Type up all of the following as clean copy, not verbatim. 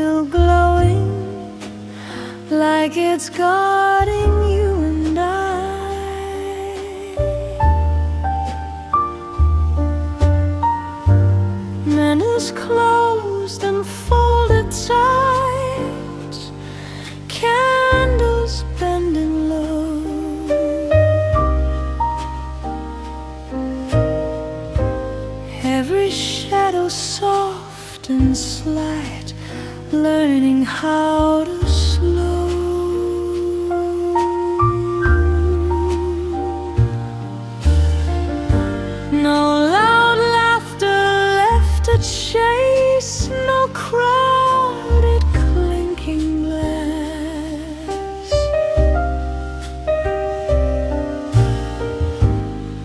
still glowing, like it's guarding you and I. Man is closed and folded tight, candles bending low. Every shadow soft and slight, learning how to slow. No loud laughter left to chase, no crowded clinking glass.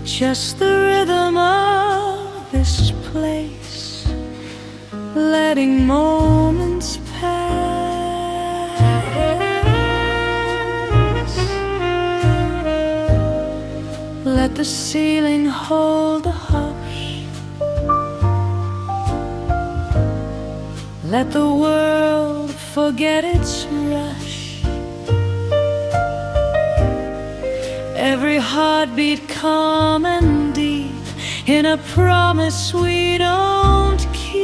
Just the rhythm of this place, letting moments pass. Let the ceiling hold the hush, let the world forget its rush. Every heartbeat calm and deep, in a promise we don't keep.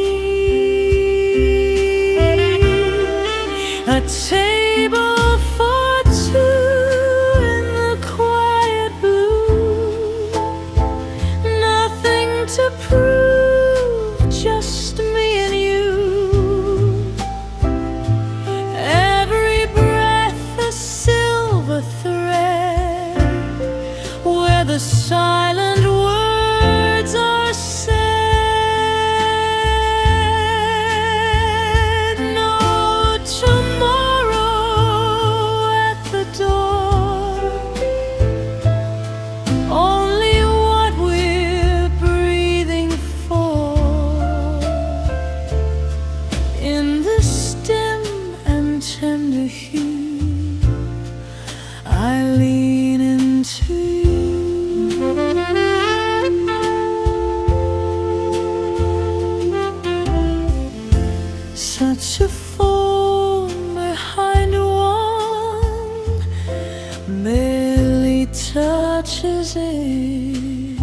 A table for two in the quiet blue, nothing to prove, just me and you. Every breath a silver thread, where the silent words are said. No tomorrow at the door, only what we're breathing for. In this dim and tender hue, I lean into you. Such a form behind one barely touches it,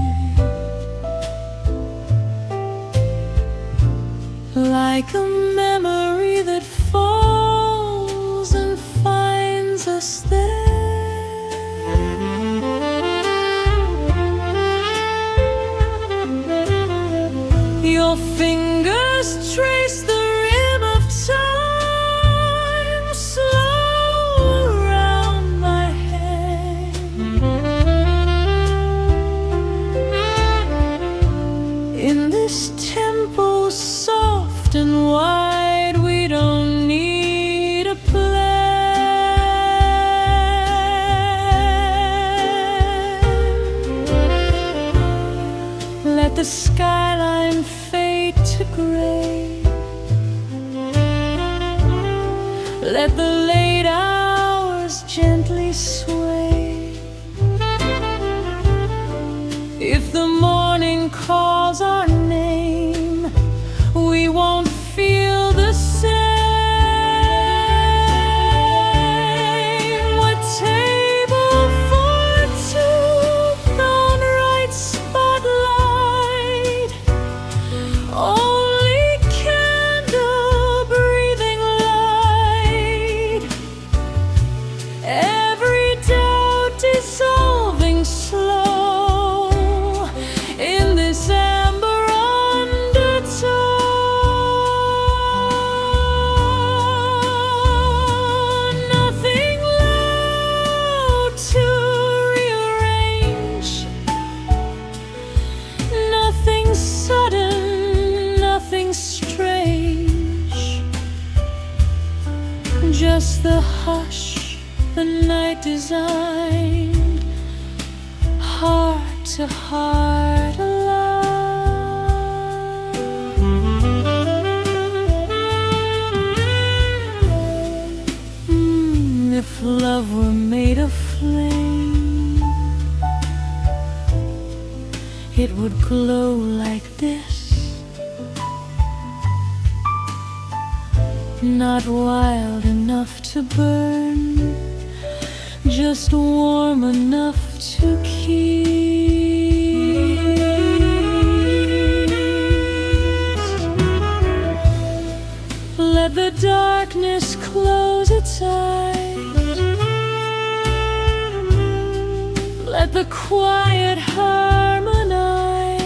like a memory that falls and finds us there. Your fingers trace the rim of time, slow around my head. In this tempo soft and wide, we don't need a plan. Let the skyline fade to gray, let the late hours gently sway. If the morning calls our name, we won't feel the same. What table for two, non right spotlight, only candle breathing light. Every doubt dissolving slow in this amber undertone. Nothing loud to rearrange, nothing sudden, nothing strange. Just the hush the night designed, heart to heart alive. If love were made of flame, it would glow like this. not wild enough to burn, just warm enough to keep. Let the darkness close its eyes, let the quiet harmonize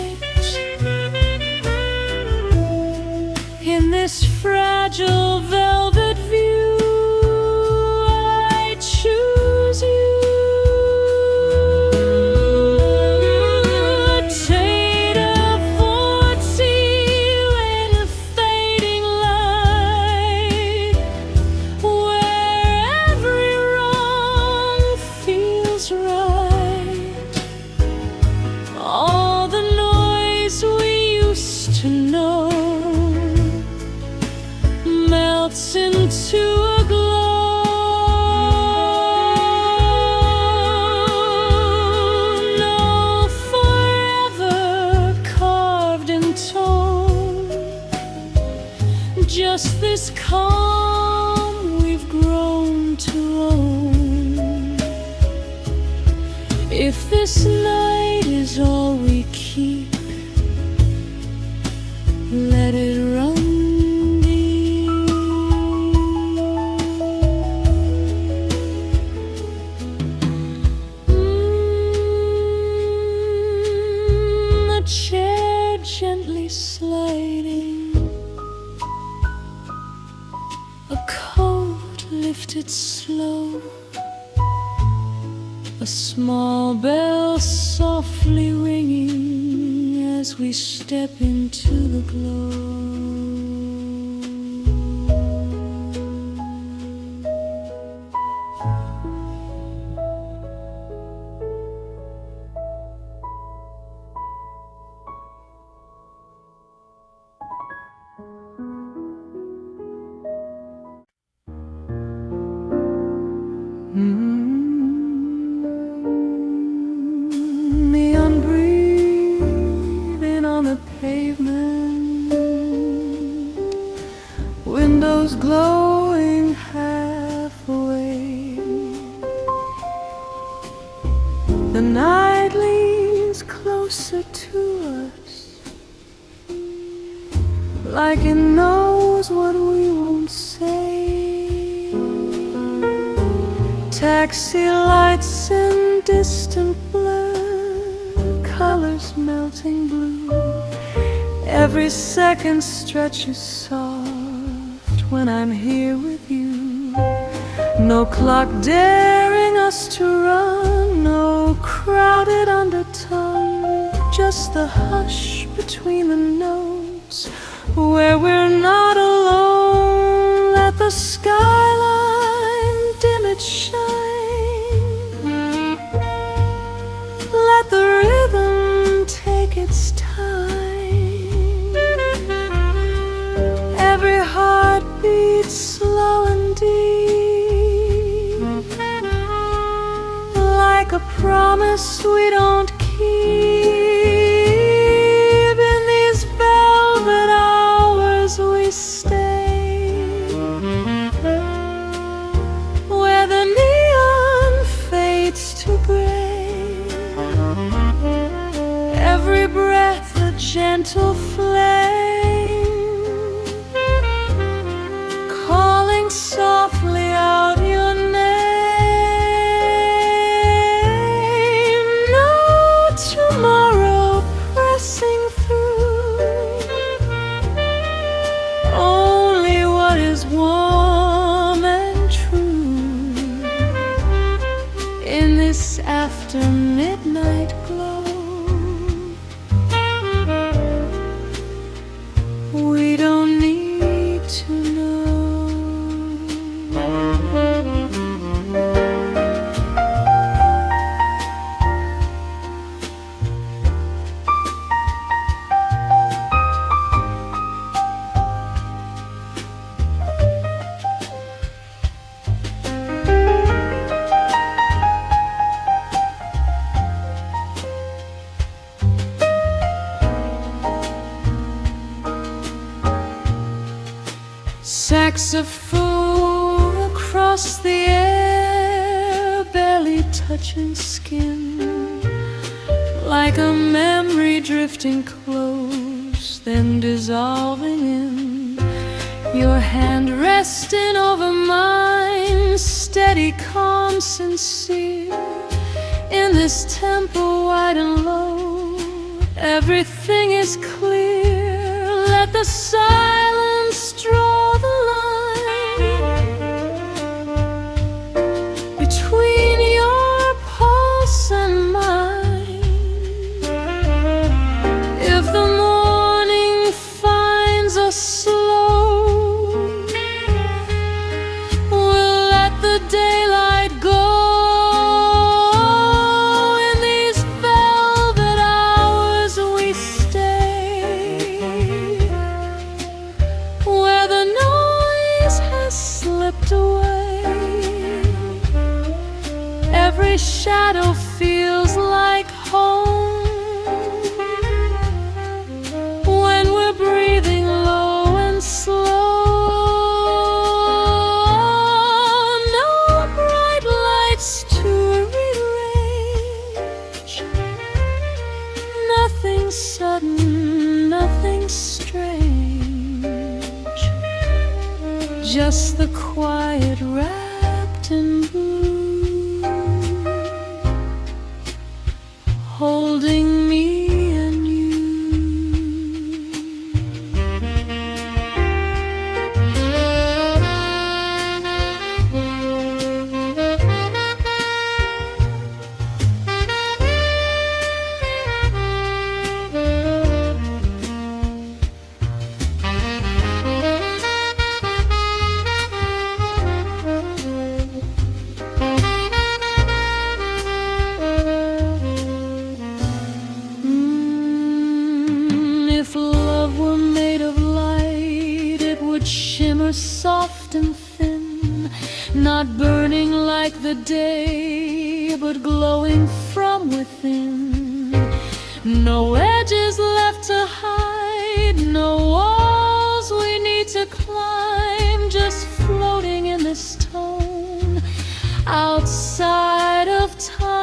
in this fragile velvet view. I choose you. Into a glow, no forever carved in tone, just this calm we've grown to own. If this night is all we keep, let it run. Chair gently sliding, a coat lifted slow, a small bell softly ringing as we step into the glow. Neon breathing on the pavement, windows glowing half awake. The night leans closer to us, like it knows what we won't say. Taxi lights in distant blur, colors melting blue. Every second stretches soft when I'm here with you. No clock daring us to run, no crowded undertone, just the hush between the notes where we're not alone. Let the skyline dim its shine, let the rhythm take its time. Every heart beats slow and deep, like a promise we don't keep. In these velvet hours we stay, where the neon fades to gray. Every breath a gentle flame, calling softly out your name. No tomorrow Sparks of fool across the air, barely touching skin, like a memory drifting close, then dissolving in. Your hand resting over mine, steady, calm, sincere. In this temple wide and low, everything is clear. Let the silence draw the line between your pulse and mine. If the morning finds us slow, we'll let the daylight go. Every shadow feels like home when we're breathing low and slow. No bright lights to rearrange, nothing sudden, nothing strange, just the quiet wrapped in blue, holding me and you. If love were made of light, it would shimmer soft and thin, not burning like the day, but glowing from within. No edges left to hide, no walls we need to climb, just floating in this tone, outside of time.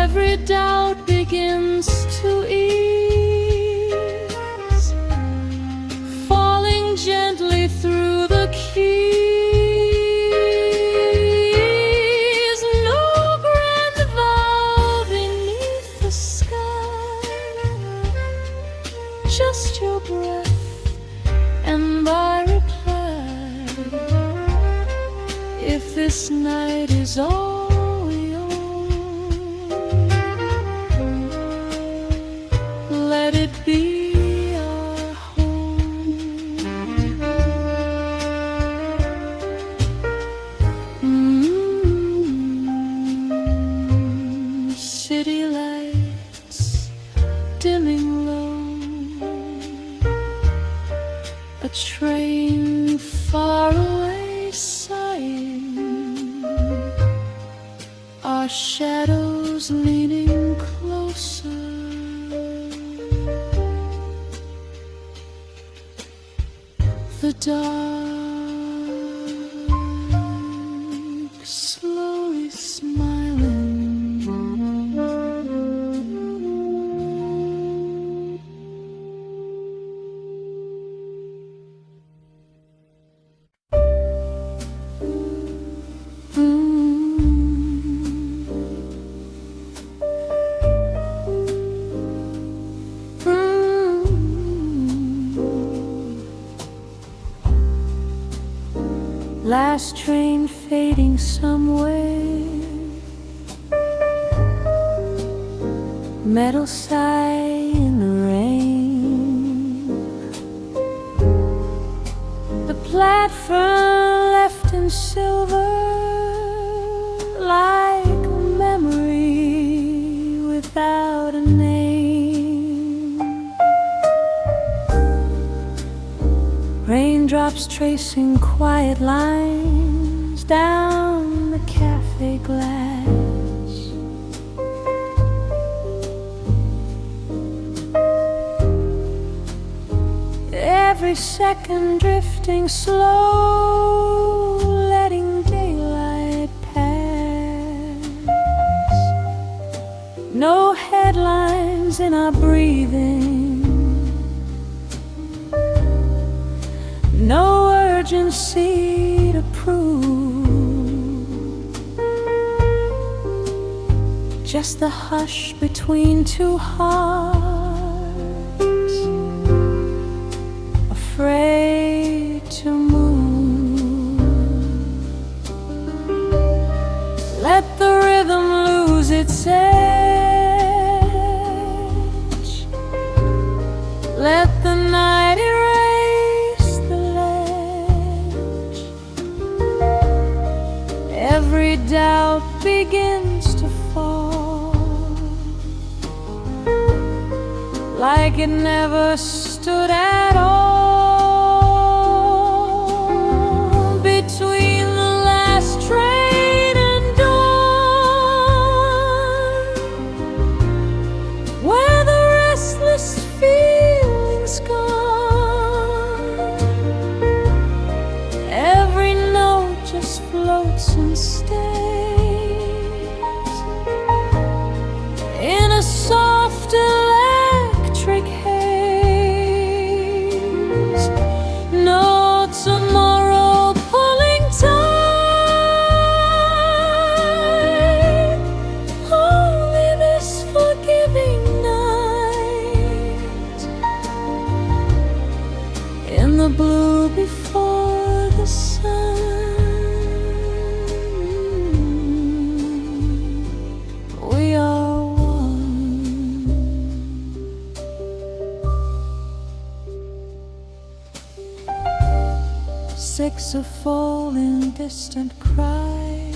Every doubt begins to ease, falling gently through the keys. No grand vow beneath the sky, just your breath and my reply. If this night is all let it be our home. City lights dimming low, a train far away sighing, our shadows leaning closer. The dark slowly smiling. Last train fading somewhere, metal sigh in the rain. The platform left in silver, like a memory without a name. Raindrops drops tracing quiet lines down the cafe glass. Every second drifting slow, letting daylight pass. No headlines in our breathing, no urgency to prove, just the hush between two hearts, afraid to move. Let the rhythm lose its edge, let the night erase the ledge. Every doubt begins to fall, like it never stood at all. Between the last train and dawn, where the restless feeling's gone, every note just floats and stays in a soft electric haze. No tomorrow pulling tight, only this forgiving night. In the blue before the sun, we are saxophone in distant cry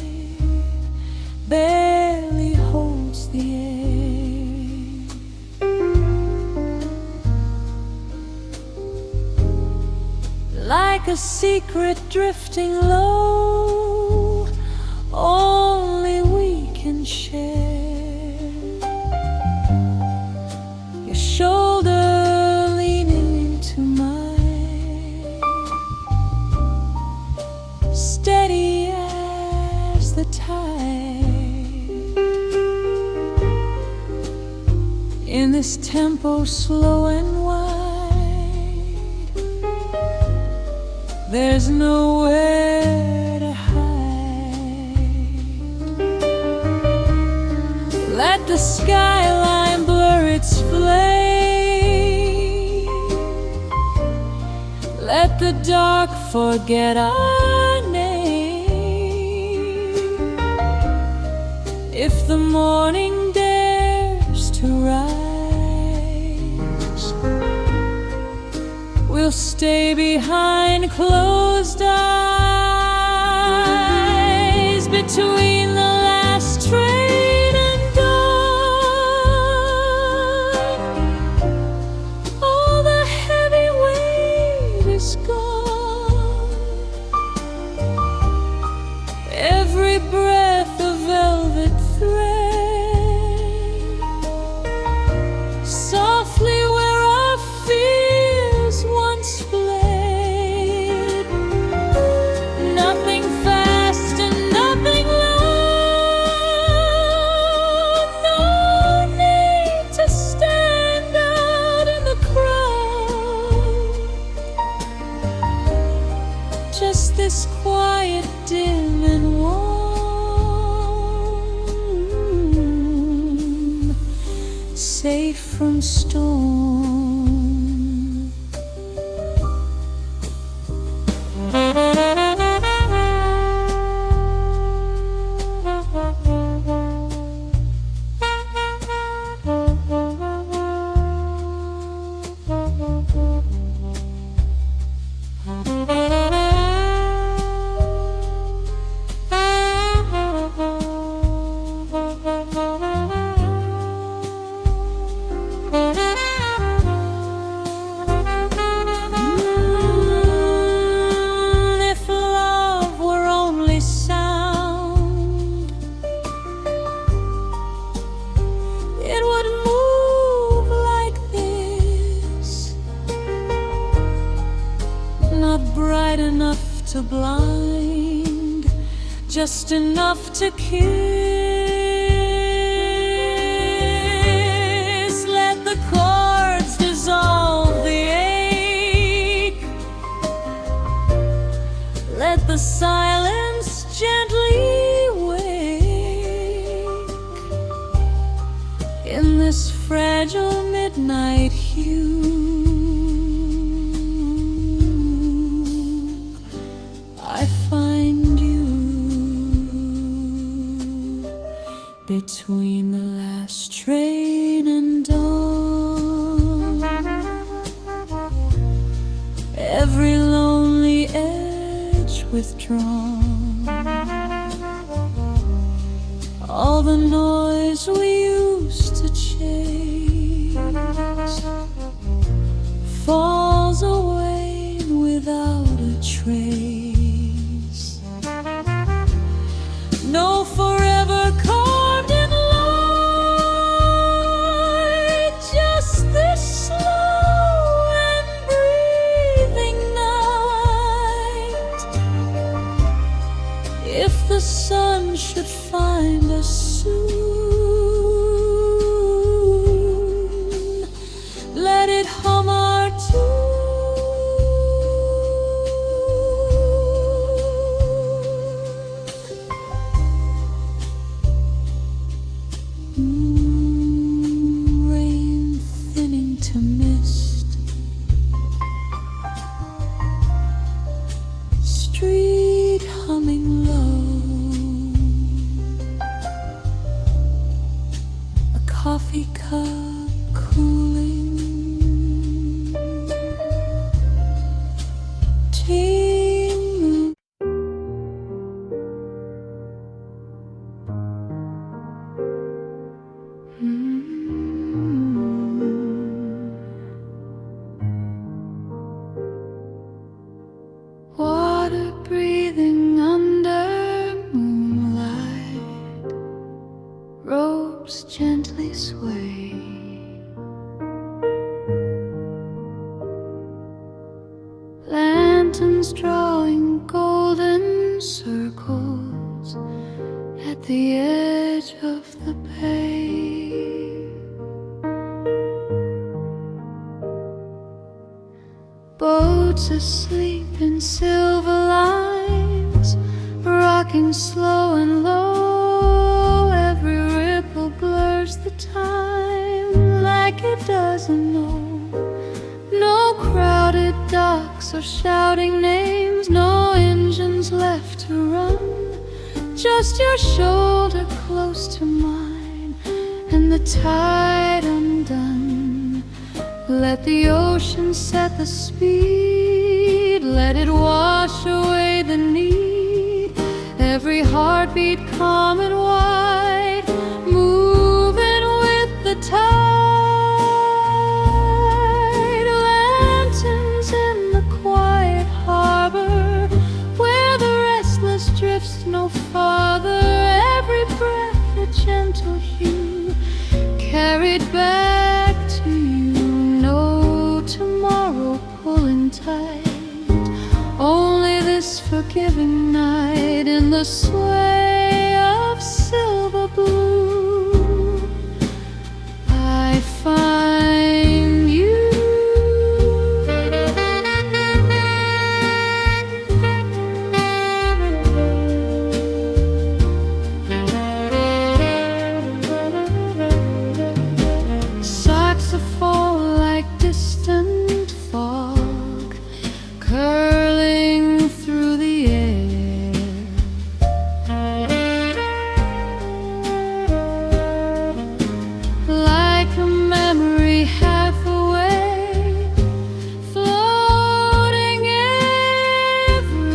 barely holds the air. Like a secret drifting low, only we can share. Your shoulder leaning into mine, steady as the tide. In this tempo slow and wide, there's nowhere to hide. Let the skyline blur its flame, let the dark forget our name. If the morning dares to rise, we'll stay behind closed eyes. Between the last train and dawn, all the heavy weight is gone. Every breath a velvet thread, softly where our fears once fled. Nothing fast and nothing loud, no need to stand out in the crowd. Just this quiet, dim and warm, safe from storm. just enough to kiss. Let the chords dissolve the ache. Let the silence gently wake in this fragile midnight hue. I find you between the last train and dawn. Every lonely edge withdrawn. All the noise we used to chase falls away without a trace. No forever carved in light, just this slow and breathing night. If the sun should find us soon, let it hum our tune. Rain thinning to mist, street humming low, a coffee cup cooling, tea. Water breathing under moonlight, ropes gently sway. Lanterns drawing golden circles at the edge of the bay. Boats asleep in silver lines, rocking slow and low. Every ripple blurs the time like it doesn't know. No crowded docks or shouting names, no engines left to run. Just your shoulder close to mine and the tide undone. Let the ocean set the speed, let it wash away the need. Every heartbeat calm and wide, moving with the tide. Lanterns in the quiet harbor, where the restless drifts no farther. Every breath a gentle hue, carried back to you. No tomorrow pulling tight, only this forgiving night in the sway of silver blue. I find you. Saxophone like distant fog, curling through the air. Like a memory half away, floating everywhere.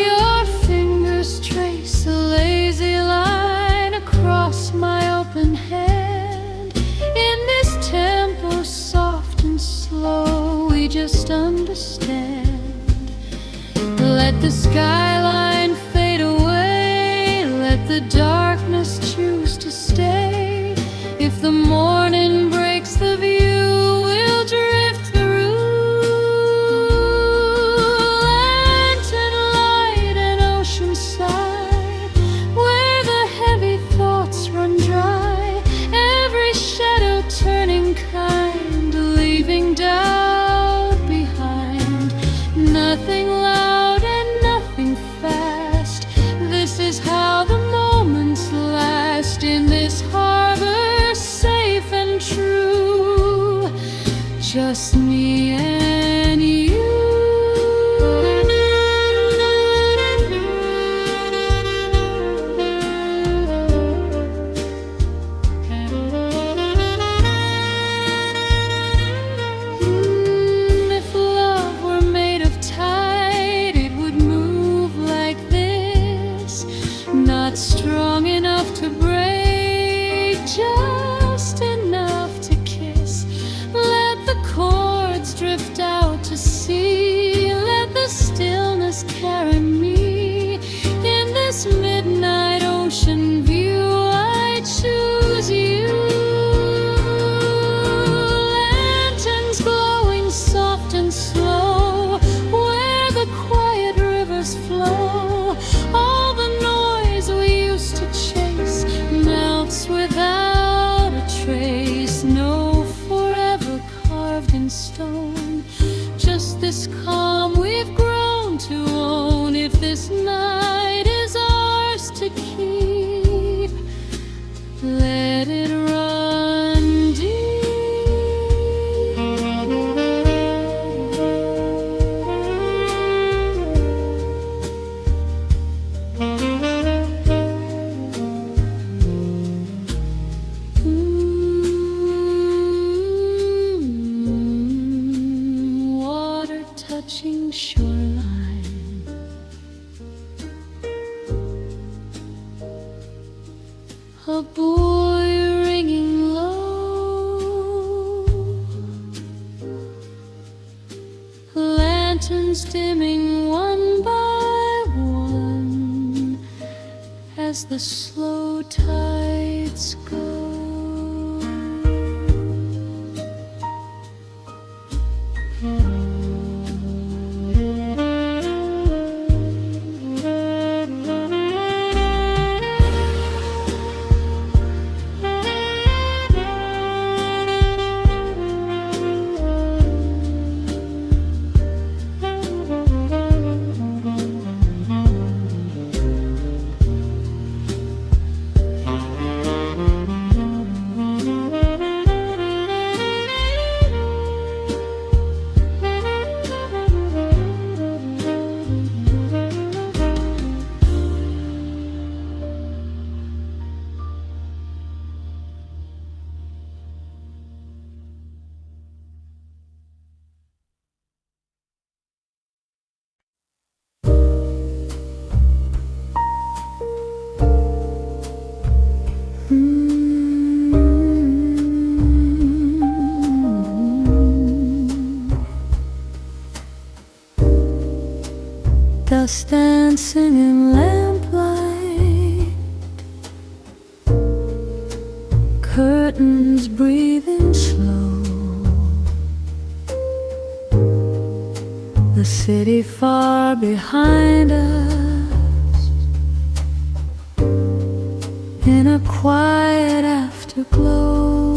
Your fingers trace a lazy line across my open hand. In this tempo soft and slow, we just understand. Let the skyline fade away, let the darkness choose to stay. If the morning breaks the view, we'll drift through. just this calm we've grown to own. If this night is ours to keep, let it run deep. Water touching shoreline, a buoy ringing low, lanterns dimming one by one as the slow tides go. Dust dancing in lamplight, curtains breathing slow, the city far behind us in a quiet afterglow.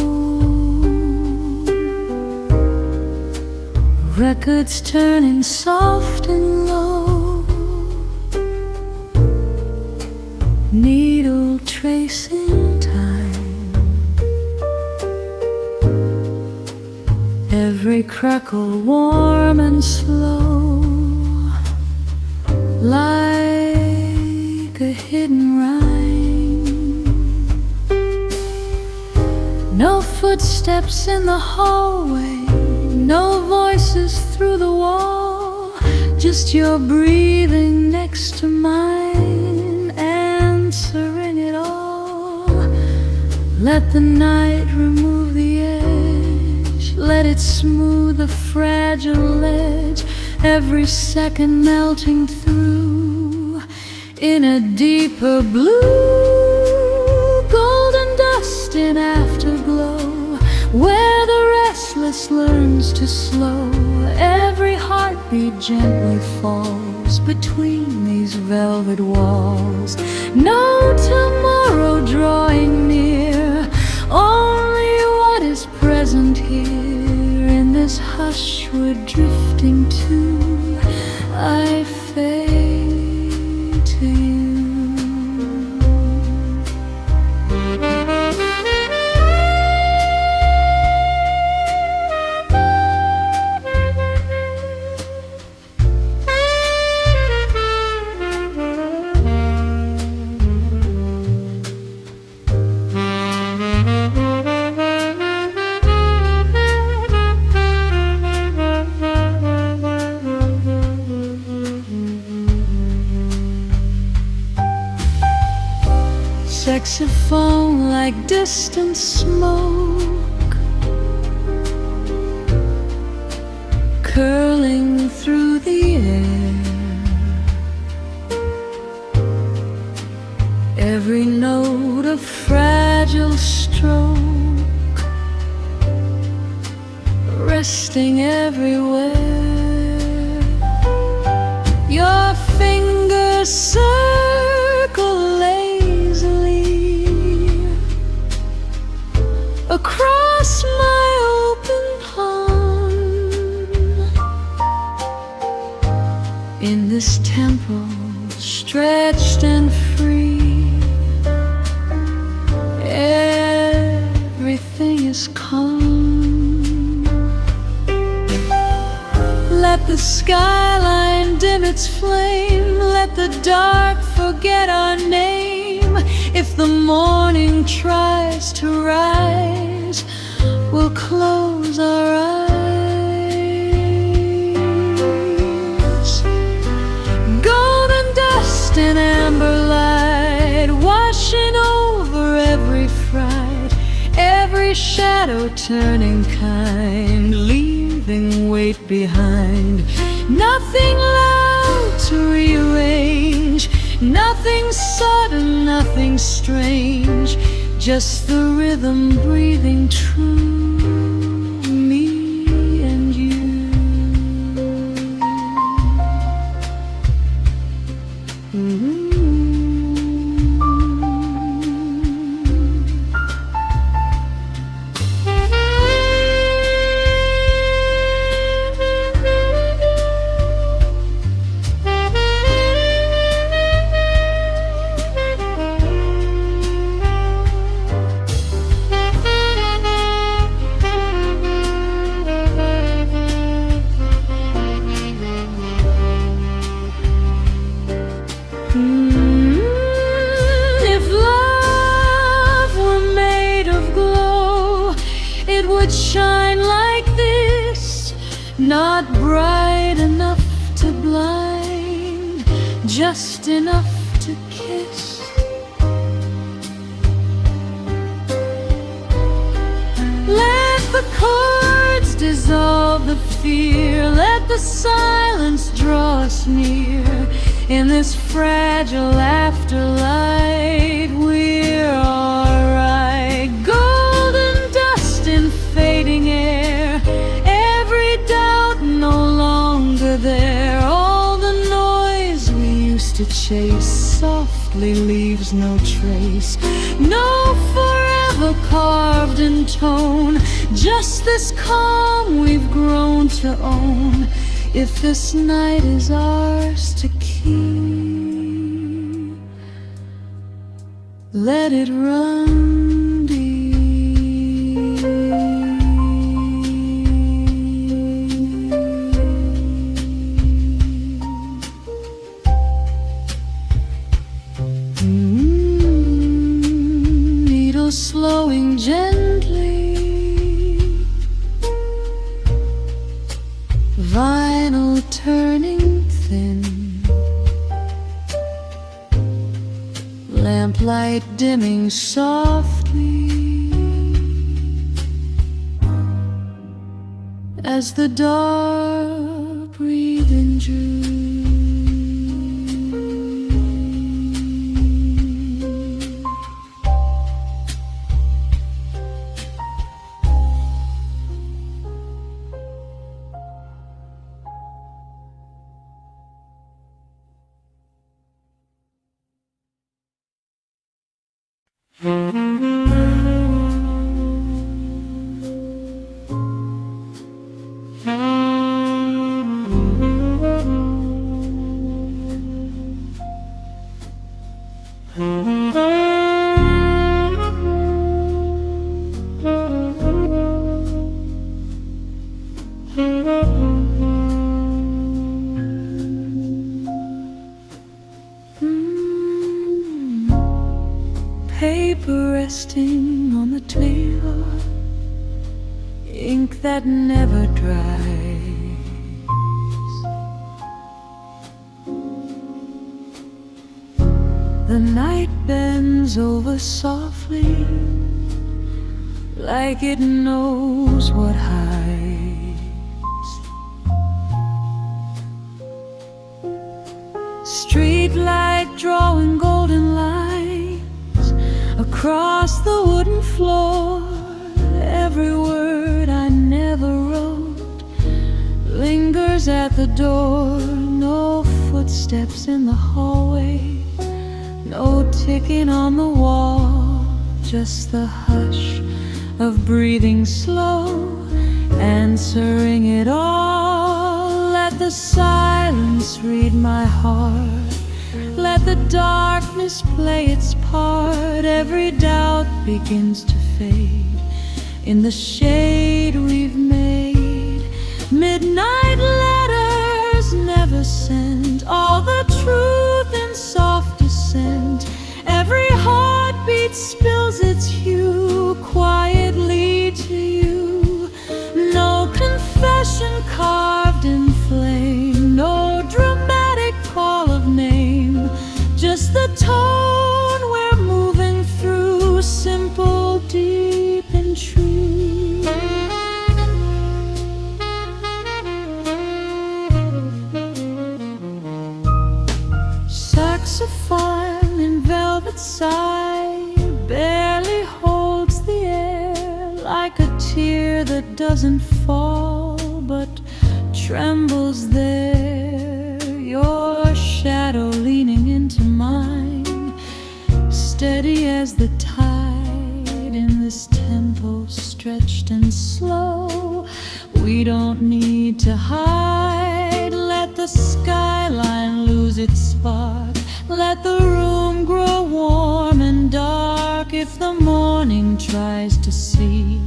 Records turning soft and low, needle tracing time, every crackle warm and slow, like a hidden rhyme. No footsteps in the hallway, no voices through the wall, just your breathing next to mine, answering it all. Let the night remove the edge, let it smooth the fragile edge, every second melting through in a deeper blue, golden dust in afterglow, where the restless learns to slow, every heartbeat gently falls between these velvet walls. No tomorrow drawing near, only what is present here. In this hush we're drifting to, I fade to you. Saxophone like distant smoke, curling through the air, every note a fragile stroke, resting everywhere. Your fingers circle across my open palm, this temple, stretched and free. Everything is calm. Let the skyline dim its flame. Let the dark forget our name. If the morning tries to rise, we'll close our eyes. Golden dust and amber light washing over every fright, every shadow turning kind, leaving weight behind. Nothing loud to rearrange, nothing sudden, nothing strange, just the rhythm breathing true, me and you. If love were made of glow, it would shine like this, not bright enough to blind, just enough to kiss. Let the chords dissolve the fear, let the silence draw us near. In this fragile afterlight, we're alright. Golden dust in fading air, every doubt no longer there. All the noise we used to chase softly leaves no trace. No forever carved in tone, just this calm we've grown to own. If this night is ours to keep, let it run deep. Needles slowing gently, vinyl turning thin, lamplight dimming softly as the dark breathing drew. Paper resting on the table, ink that never dries. The night bends over softly, like it knows what hides. Street light drawing golden lines across the wooden floor. Every word I never wrote lingers at the door. No footsteps in the hallway, no ticking on the wall, just the hush of breathing slow, answering it all. Let the silence read my heart. Let the darkness play its part. Every doubt begins to fade in the shade we've made. Midnight letters never sent, all the truth in soft descent. Every heartbeat spills its hue quietly to you. No confession carved in flame, no dramatic call of name, just the tone we're moving through, simple, deep, and true. Saxophone in velvet sigh barely holds the air, like a tear that doesn't fall but trembles there. Your shadow leaning into mine, steady as the tide in this tempo stretched and slow. We don't need to hide. Let the skyline lose its spark. Let the room grow warm and dark. If the morning tries to see,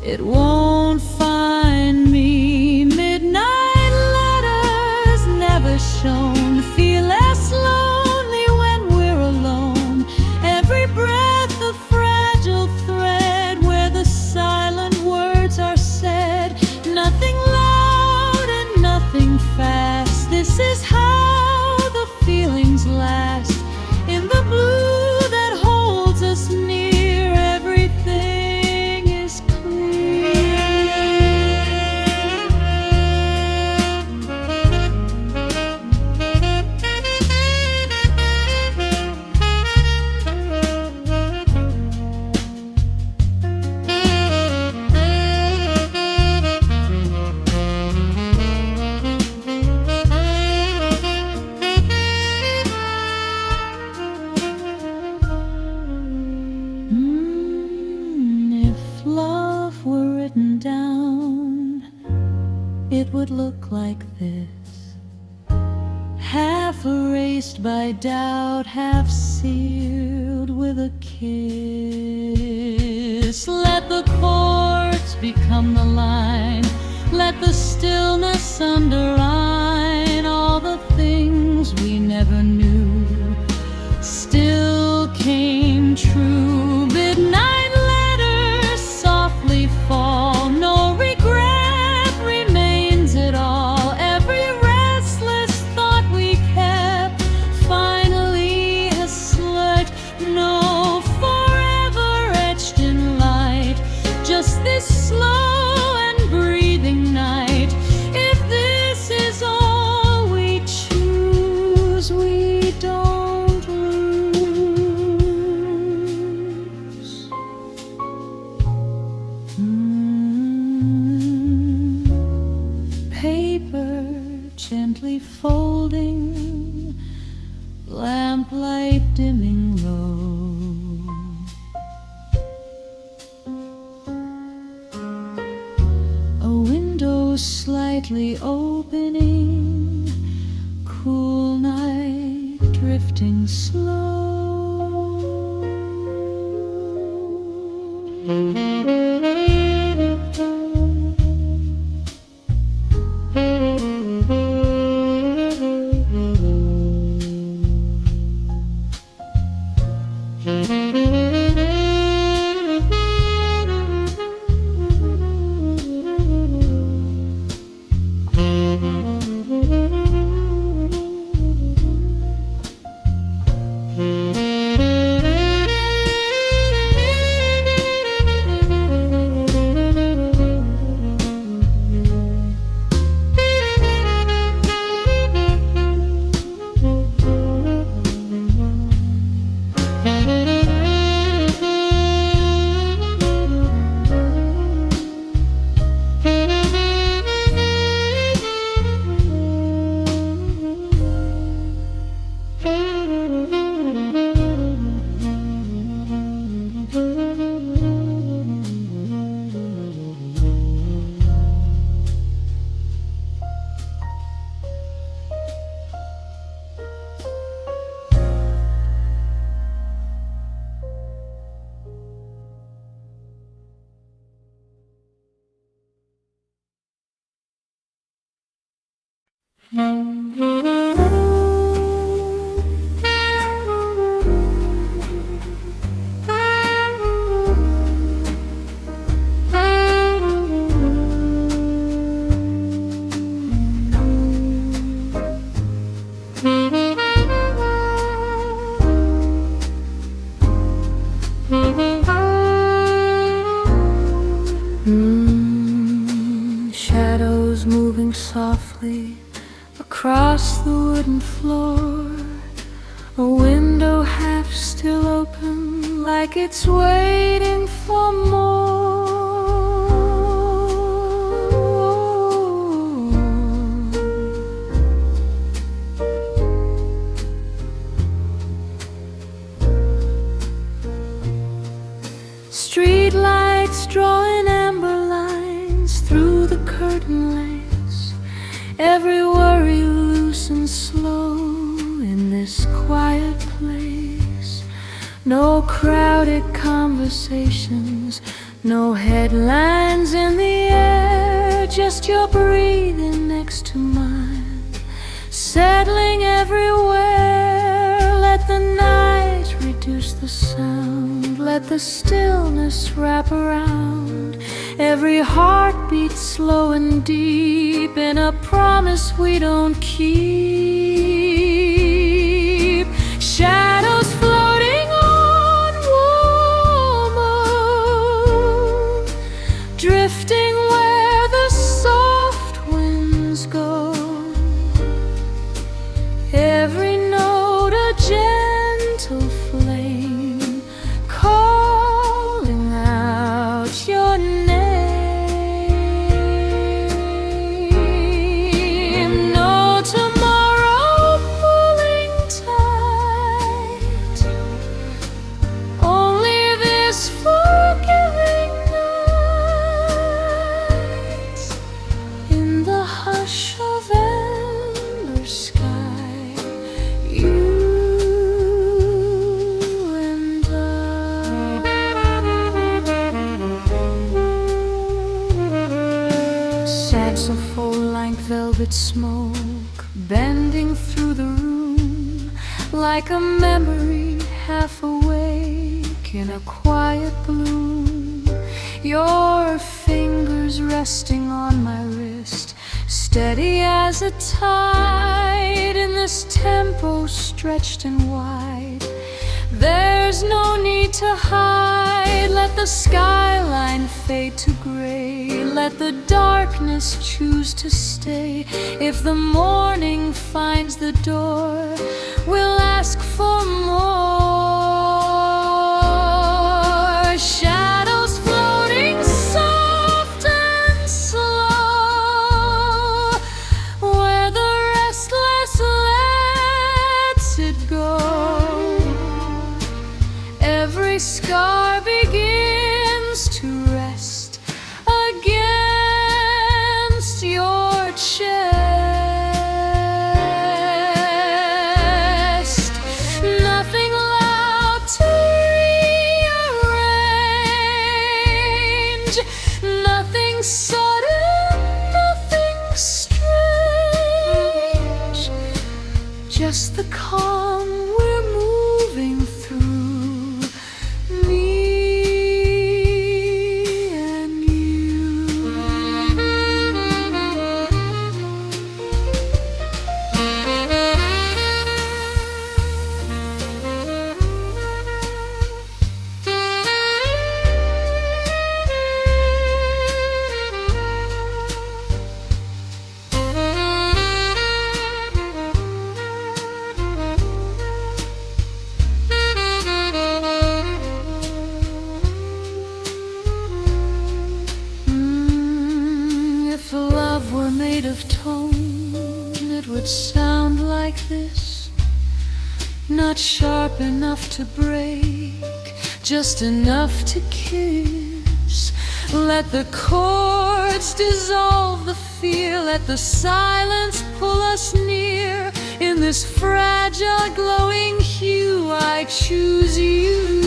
it won't find me. Midnight letters never shown feel less lonely when we're alone. Every breath a fragile thread where the silent words are said. Nothing loud and nothing fast. This is how the feelings last. In the blue that holds us near, everything is If love were written down, it would look like this, half erased by doubt, half sealed with a kiss. Let the chords become the line, let the stillness underline all the things we never knew still came true. Midnight letters softly fall, no regret remains at all. Every restless thought we kept finally has slipped. No forever etched in light, just this slow and breathing night. If this is all we choose, we don't lose. Paper gently folding, lamplight dimming low. A window slightly opening, cool night drifting slow. Shadows moving softly across the wooden floor. A window half still open, like it's waiting for more. Street lights drawing amber lines through the curtain lace. Every worry loose and slow in this quiet place. No crowded conversations, no headlines in the air, just your breathing next to mine, settling everywhere. Let the night reduce the sound, let the stillness wrap around every heartbeat, slow and deep, in a promise we don't keep. Shadows floating on warm moon, drifting where the soft winds go. Every note a gentle flame, calling out your name. No tomorrow pulling tight, only this forgiving night. In the hush of amber sky, you and I. Saxophone like velvet smoke, bending through the room, like a memory half awake in a quiet bloom. Your fingers resting on my wrist, steady as a tide in this tempo stretched and wide. There's no need to hide. Let the skyline fade to gray, let the darkness choose to stay. If the morning finds the door, we'll ask for more. Shadows floating soft and slow, where the restless lets it go. Every scar begins to rest against your chest. Nothing loud to rearrange, nothing sudden, nothing strange, just the calm we're moving through, me and you. If love were made of tone, it would sound like this. Not sharp enough to break, just enough to kiss. Let the chords dissolve the fear, let the silence pull us near. In this fragile glowing hue, I choose you.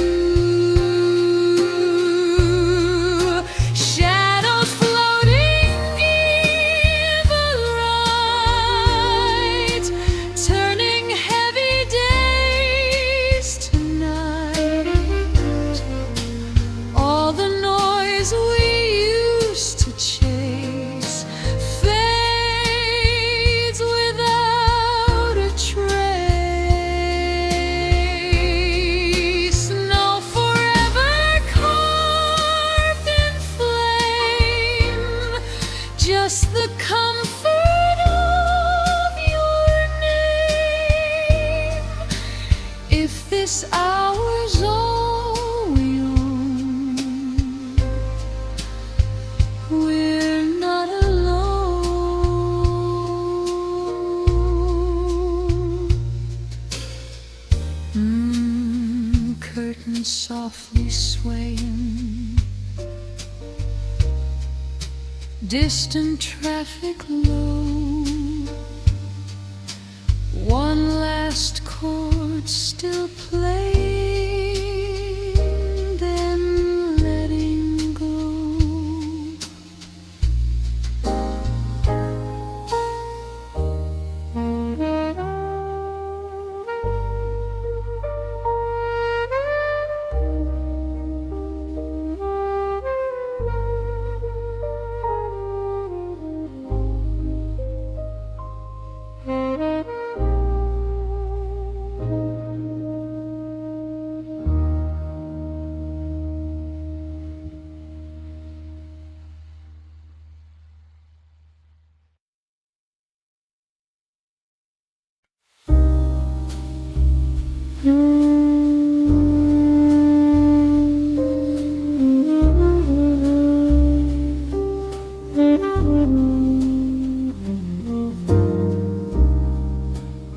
Shadows floating in the light, distant traffic low, one last chord still playing, then letting go.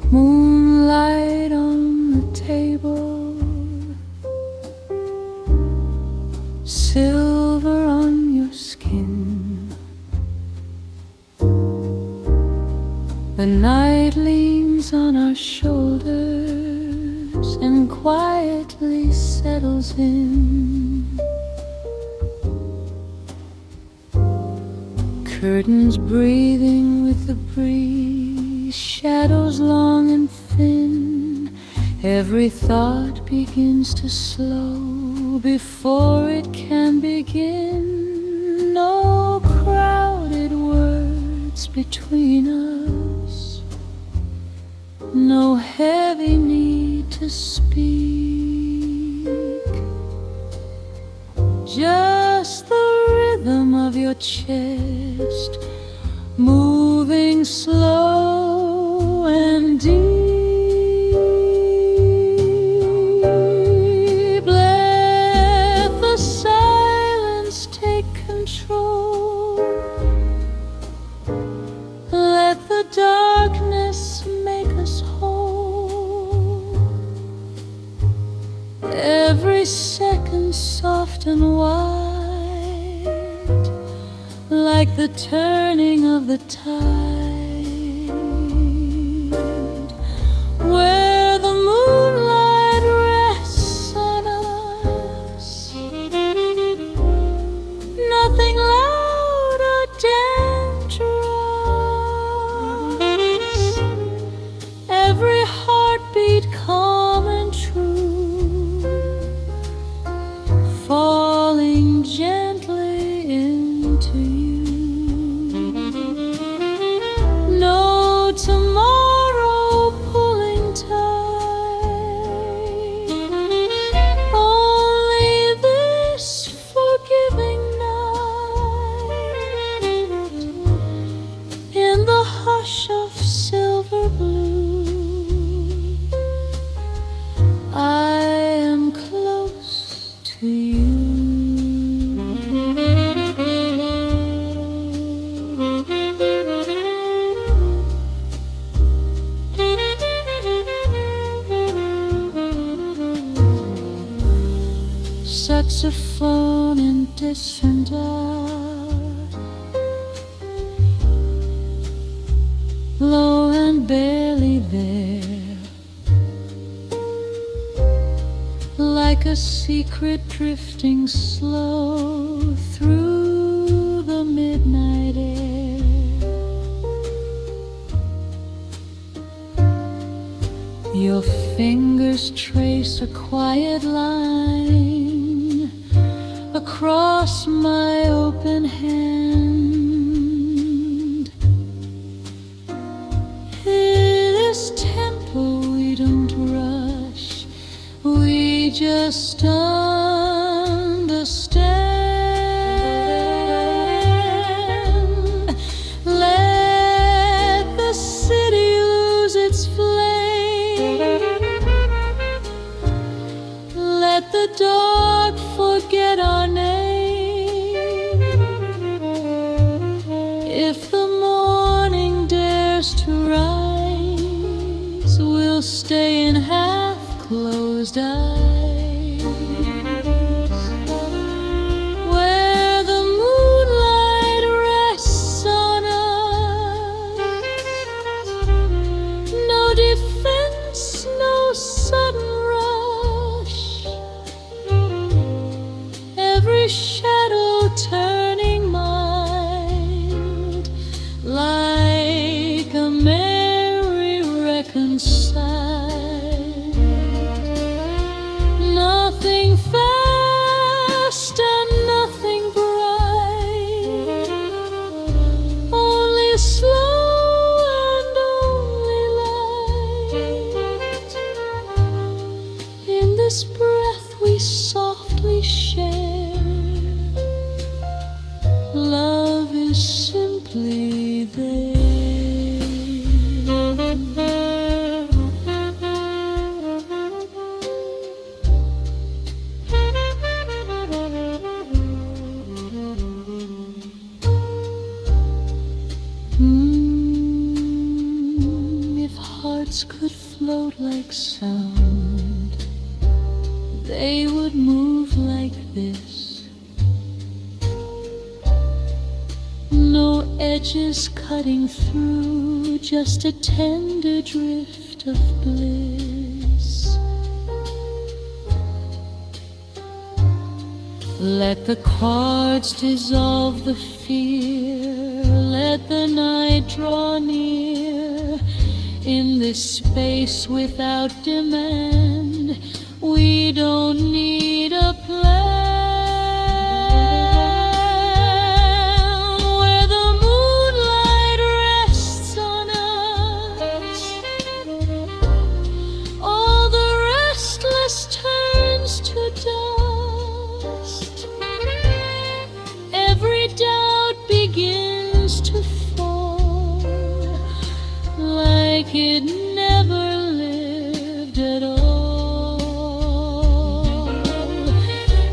Moonlight on the table, silver on your skin. The night leans on our shoulders and quietly settles in. Curtains breathing with the breeze, shadows long and thin. Every thought begins to slow before it can begin. No crowded words between us, no heavy need to speak, just the rhythm of your chest moving slow and deep. Let the silence take control, let the darkness make us whole. Every second soft and wide, like the turning of the tide, where the moonlight rests on us. Nothing loud or dangerous, every heartbeat calm and true, falling gently into you. No tomorrow pulling tight, only this forgiving night. In the hush of silver blue, I am close to you. Saxophone in distant art, low and barely there, like a secret drifting slow through the midnight air. Your fingers trace a quiet line across my open hand. In this tempo we don't rush, we just understand. Let the city lose its flame, let the dark forget our name. If the morning dares to rise, we'll stay in half-closed eyes, where the moonlight rests words could float like sound, they would move like this. No edges cutting through, just a tender drift of bliss. Let the cards dissolve the fear, let the night draw near. In this space without demand, we don't need a plan. Where the moonlight rests on us, all the restless turns to dust. Every doubt begins to fall, like it never lived at all.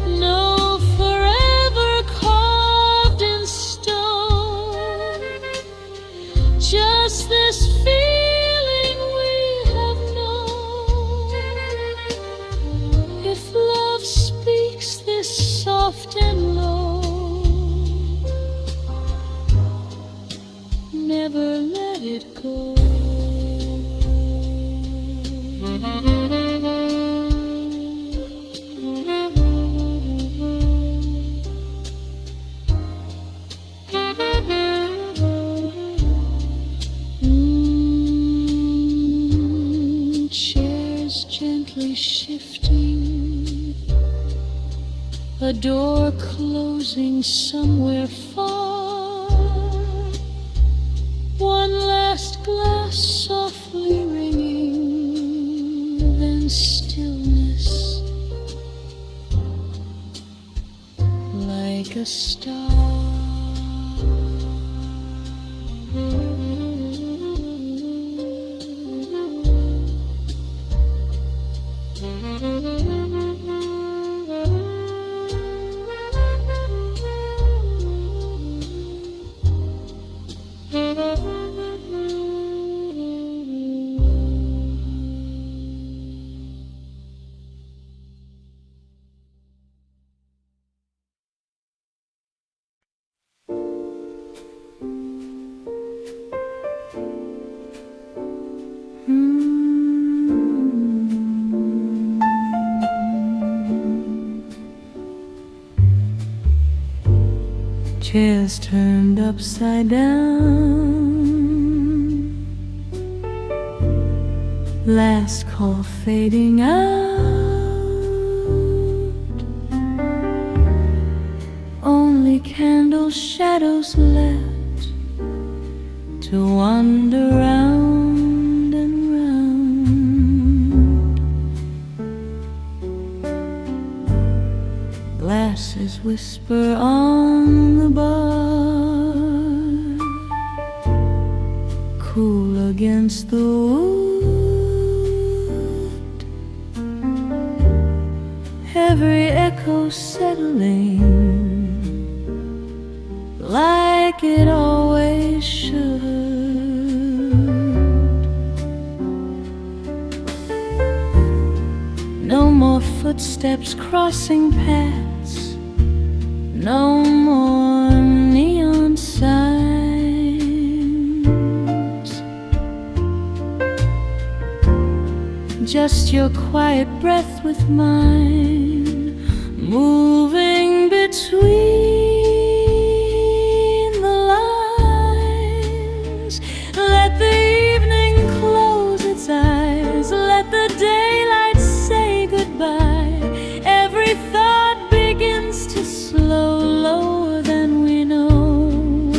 No forever carved in stone, just this feeling we have known. If love speaks this soft and low, never let it go. Chairs gently shifting, a door closing somewhere far. One last glass softly ringing, then stillness, like a star. Chairs turned upside down, last call fading out, only candle shadows left to wander round and round. Glasses whisper on the bar, cool against the wood, every echo settling like it always should. No more footsteps crossing paths, no more neon signs, just your quiet breath with mine, moving between the lines. Let the evening close its eyes, let the daylight say goodbye. Every thought begins to slow lower than we know.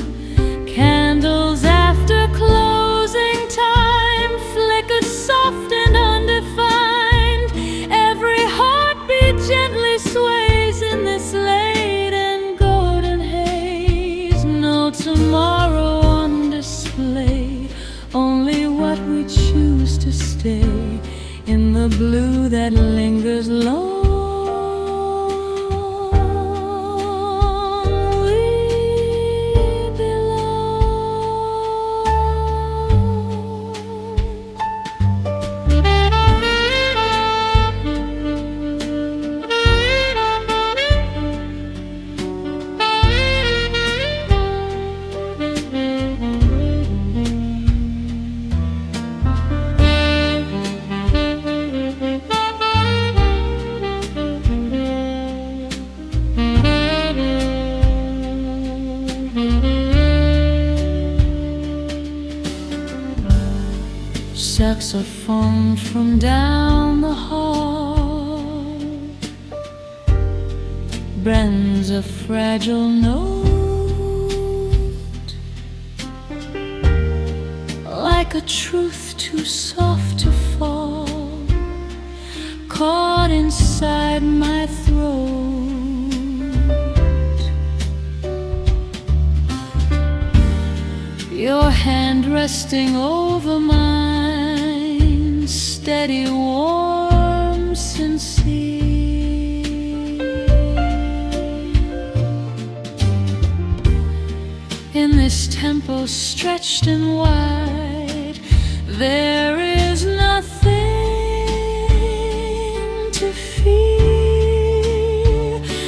Candles after closing time flicker soft and undefined. Every heartbeat gently sways in this late and golden haze. No tomorrow on display, only what we choose to stay in the blue that lingers long. saxophone from down the hall bends a fragile note, like a truth too soft to fall, caught inside my throat. Your hand resting over mine, steady, warm, sincere. In this tempo stretched and wide, there is nothing to fear.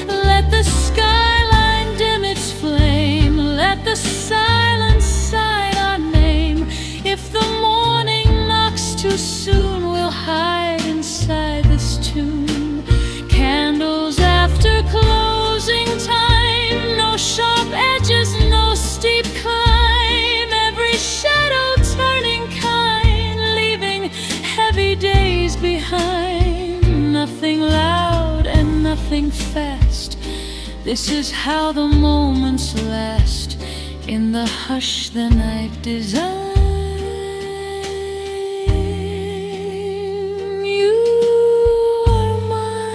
Let the skyline dim its flame, let the silence sign our name. If the morning knocks too soon, we'll hide inside this tune. Candles after closing time, no sharp edges, no steep climb. Every shadow turning kind, leaving heavy days behind. Nothing loud and nothing fast, this is how the moments last. In the hush the night design, you are mine.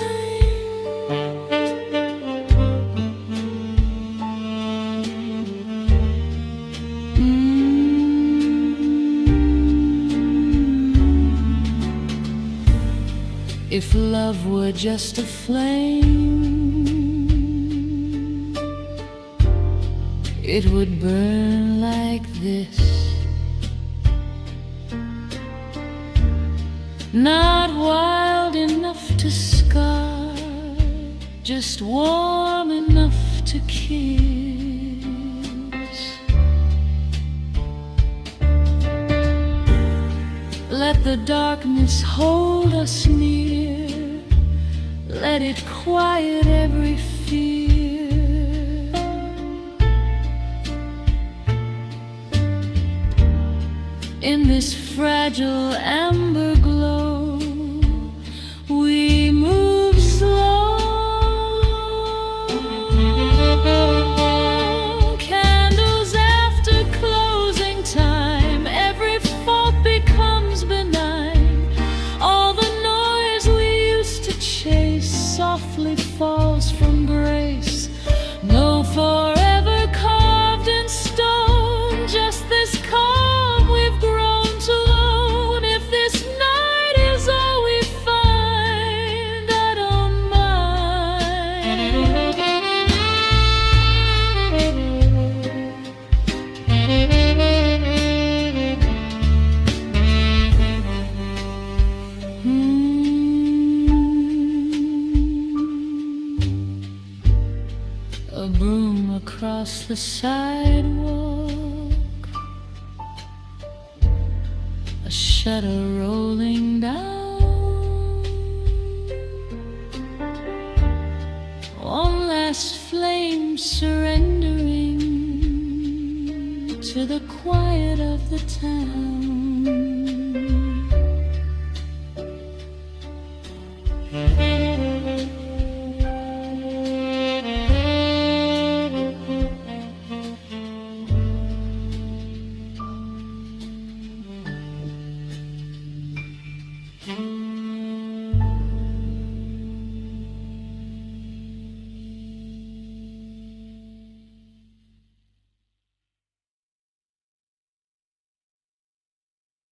If love were just a flame, it would burn like this. Not wild enough to scar, just warm enough to kiss. Let the darkness hold us near, let it quiet every fear. In this fragile amber glow, we move slow. Candles after closing time, every fault becomes benign. All the noise we used to chase softly falls from grace. No forever carved in stone, just this calm we've grown to own. If this night is all we find, I don't mind. A broom across the sidewalk, a shutter rolling down, one last flame surrendering to the quiet of the town.